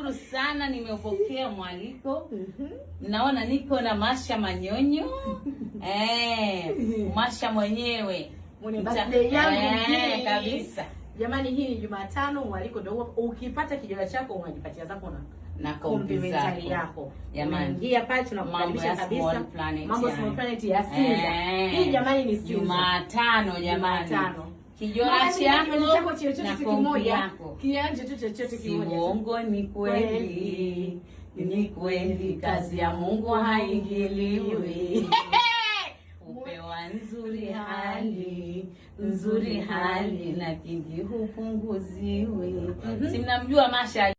nashukuru sana nimeupokea mwaliko. Naona niko na Masha Manyonyo. Masha mwenyewe. Mwenye birthday yangu kabisa. Jamani, hii ni Jumatano, mwaliko ndio ukipata kijola chako unajipatia zako na complimentary yako. Jamani, ingia pale tunakukaribisha kabisa. Mambo Small Planet ya Sinza. Hii jamani ni Jumatano jamani. Kijola chako chochote kimoja. Kianje tu chochote kimoja. Uongo ni kweli. Ni kweli kazi ya Mungu haingiliwi. Upewa nzuri hali na kingi hupunguziwi. Si mnamjua Masha?